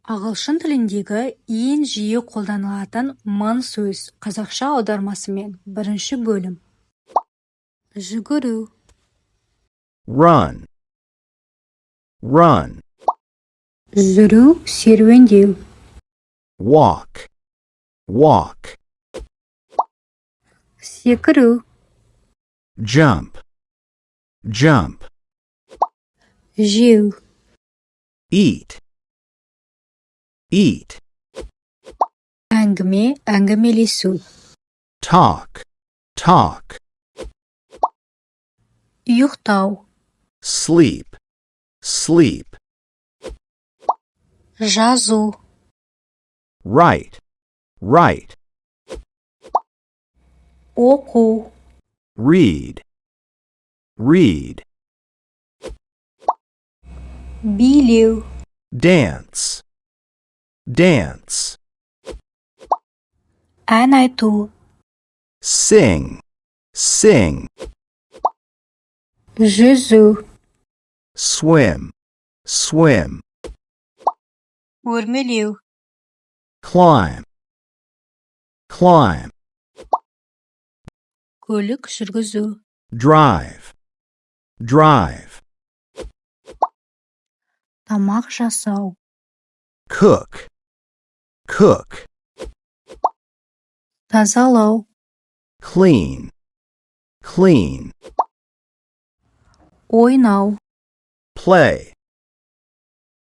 Ағылшын тіліндегі ең жиі қолданылатын мың сөз қазақша аудармасымен бірінші бөлім. Жүгіру, Run. Run. жүру, серуендеу, Walk. Walk. секіру, Jump. Jump. жеу, Eat. Eat. әңгіме, әңгімелесу, Talk. Talk. ұйықтау, Sleep. Sleep. жазу, Write. Write. оқу, Read. Read. билеу, Dance. Dance. ән айту, Sing. Sing. жүзу, Swim. Swim. өрмелеу, Climb. Climb. көлік жүргізу, Drive. Drive. тамақ жасау, Cook. Cook. тазалау, Clean. Clean. ойнау, Play.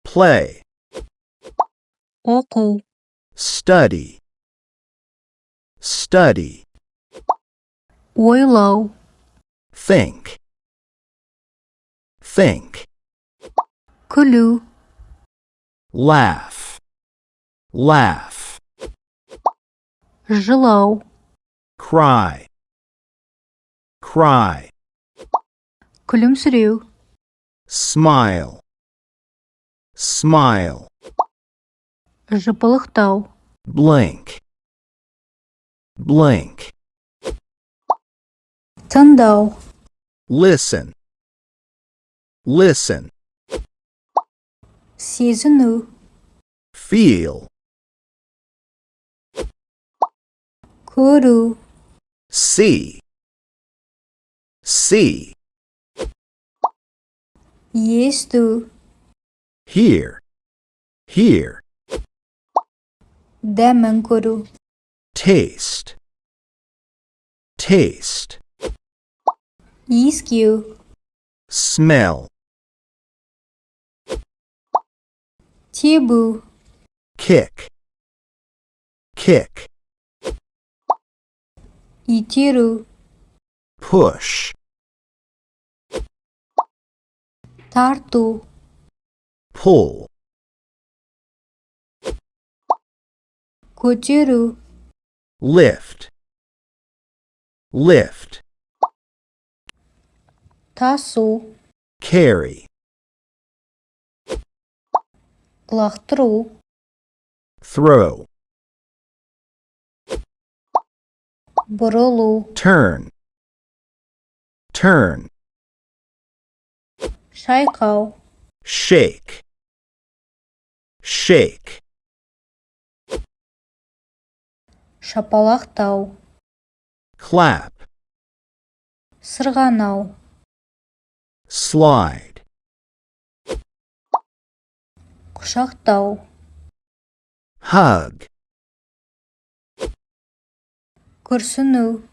Play. оқу, Study. Study. ойлау, Think. Think. күлу, Laugh. Laugh. жылау, Cry. Cry. күлімсіреу, Smile. Smile. жыпылықтау, Blink. Blink. тыңдау, Listen. Listen. сезіну, Feel. көру, See. See. есту, Hear. Hear. дәмін көру, Taste. Taste. иіскеу, Smell. тебу, Kick. Kick. итеру, Push. тарту, Pull. көтеру, Lift. Lift. тасу, Carry. лақтыру, Throw. бұрылу, Turn. Turn. шайқау, Shake. Shake. шапалақтау, Clap. сырғанау, Slide. құшақтау, Hug. күрсіну,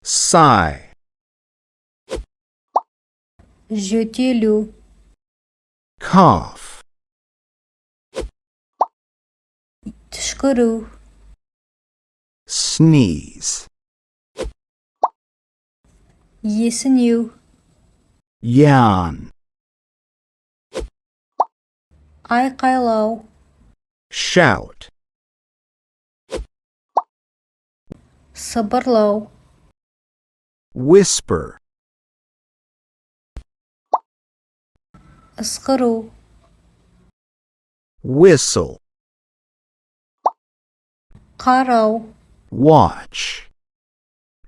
Sigh. жөтелу, Cough. түшкіру, Sneeze. есінеу, Yawn. айқайлау, Shout. сыбырлау, Whisper. ысқыру, Whistle. қарау, Watch.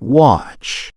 Watch.